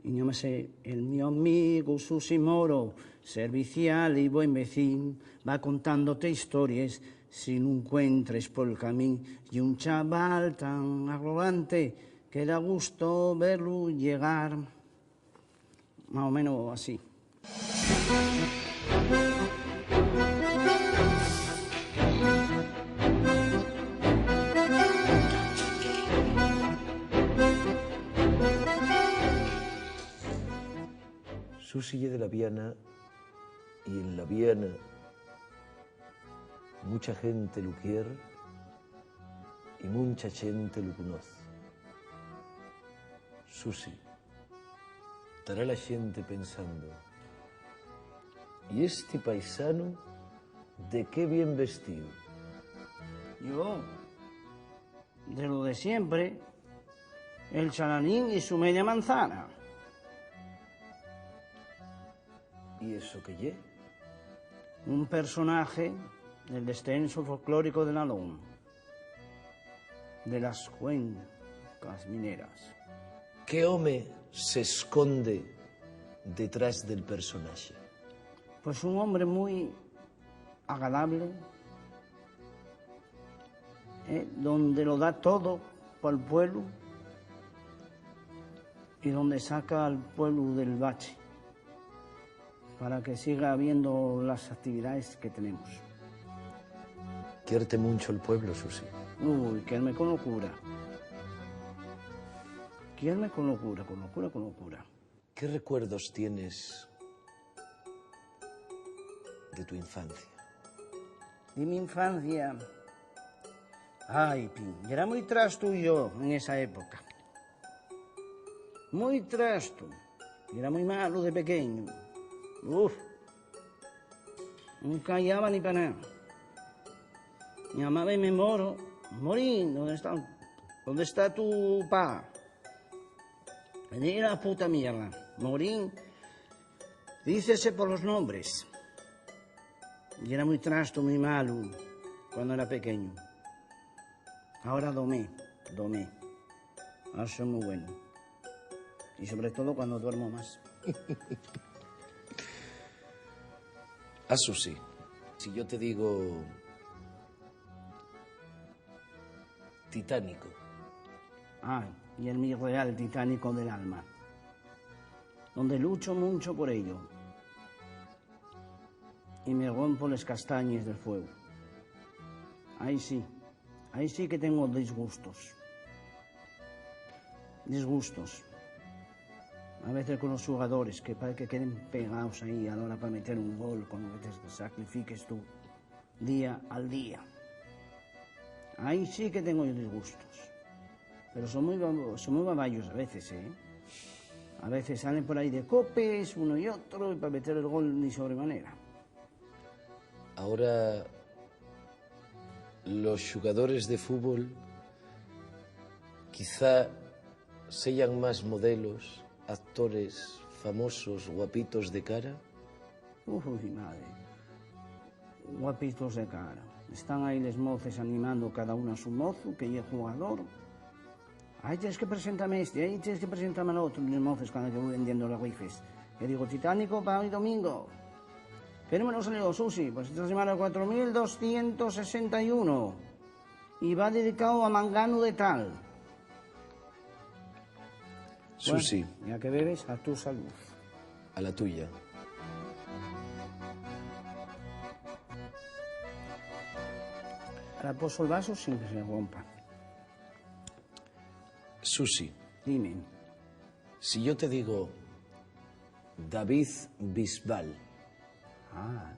Llámase el mi amigo Susi Moro, servicial y buen vecín, va contándote historias si no encuentres por el camino. Y un chaval tan arrogante que da gusto verlo llegar. Más o menos así. Susi ye de la Viana y en la Viana mucha gente lo quiere y mucha gente lo conoce. Susi, estará la gente pensando, ¿y este paisano de qué bien vestido? Yo, de lo de siempre, el chalanín y su media manzana. ¿Y eso qué ye? Un personaje del descenso folclórico de Nalón, de las cuencas mineras. ¿Qué hombre se esconde detrás del personaje? Pues un hombre muy agradable, donde lo da todo para el pueblo y donde saca al pueblo del bache para que siga habiendo las actividades que tenemos. Quierte mucho el pueblo, Susi. Uy, quierme con locura. Quierme con locura, con locura, con locura. ¿Qué recuerdos tienes de tu infancia? De mi infancia. Ay, Pin, era muy trasto yo en esa época. Muy trasto. Era muy malo de pequeño. Uf. No callaba ni para nada. Mi mamá me moro. Morín, ¿dónde está tu pa? Vení la puta mierda. Morín, dícese por los nombres. Y era muy trasto, muy malo, cuando era pequeño. Ahora domé. Ahora soy muy bueno. Y sobre todo cuando duermo más. Susi, si yo te digo Titánico. Y el mi real titánico del alma, donde lucho mucho por ello y me rompo las castañas del fuego. Ahí sí que tengo disgustos. A veces con los jugadores que parece que queden pegados ahí a la hora para meter un gol cuando te sacrifiques tú día al día. Ahí sí que tengo yo disgustos. Pero son muy baballos a veces, ¿eh? A veces salen por ahí de copes, uno y otro, y para meter el gol ni sobremanera. Ahora, los jugadores de fútbol quizá sean más modelos, actores famosos, guapitos de cara. Uy, madre. Guapitos de cara. Están ahí los moces animando cada uno a su mozo, que ya es jugador. Ahí tienes que presentarme este, ahí tienes que presentarme al otro, los moces cuando yo voy vendiendo las wifes. Yo digo, Titánico para hoy domingo. ¿Qué número salió, Susi? Pues esta semana 4261. Y va dedicado a Mangano de tal. Susi. Bueno, ya que bebes, a tu salud. A la tuya. Ahora poso el vaso sin que se rompa. Susi. Dime. Si yo te digo David Bisbal.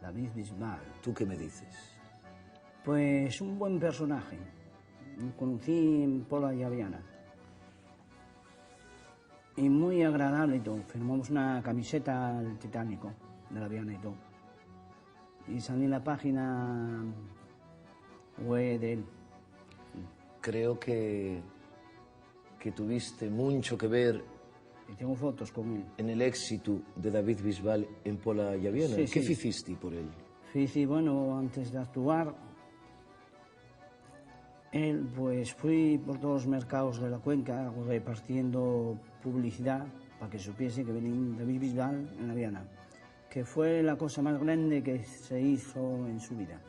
David Bisbal. ¿Tú qué me dices? Pues un buen personaje. Lo conocí en Pola y Aviana. Y muy agradable y todo. Firmamos una camiseta al Titánico de la Viana y todo. Y salí en la página web de él. Creo que tuviste mucho que ver. Y tengo fotos con él. En el éxito de David Bisbal en Pola y Aviana. Sí, ¿Qué sí. hiciste por él? Fici, bueno, antes de actuar, pues fui por todos los mercados de la cuenca repartiendo publicidad para que supiese que venía David Bisbal en la Viana, que fue la cosa más grande que se hizo en su vida.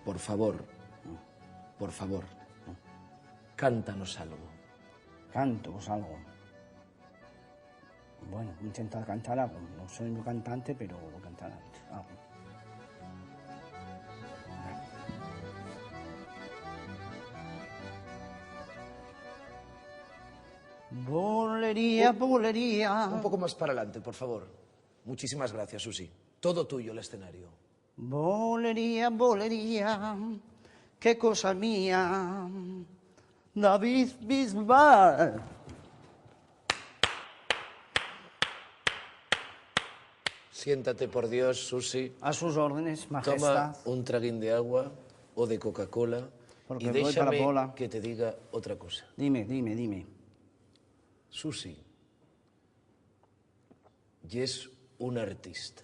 Por favor, cántanos algo. Canto, pues algo. Bueno, voy a intentar cantar algo. No soy muy cantante, pero voy a cantar algo. Bolería, bolería. Un poco más para adelante, por favor. Muchísimas gracias, Susi. Todo tuyo el escenario. Bolería, bolería, qué cosa mía, David Bisbal. Siéntate, por Dios, Susi. A sus órdenes, Toma majestad. un traguín de agua o de Coca-Cola Porque y voy para déjame Pola. que te diga otra cosa. Dime, dime, dime. Susi, y es un artista.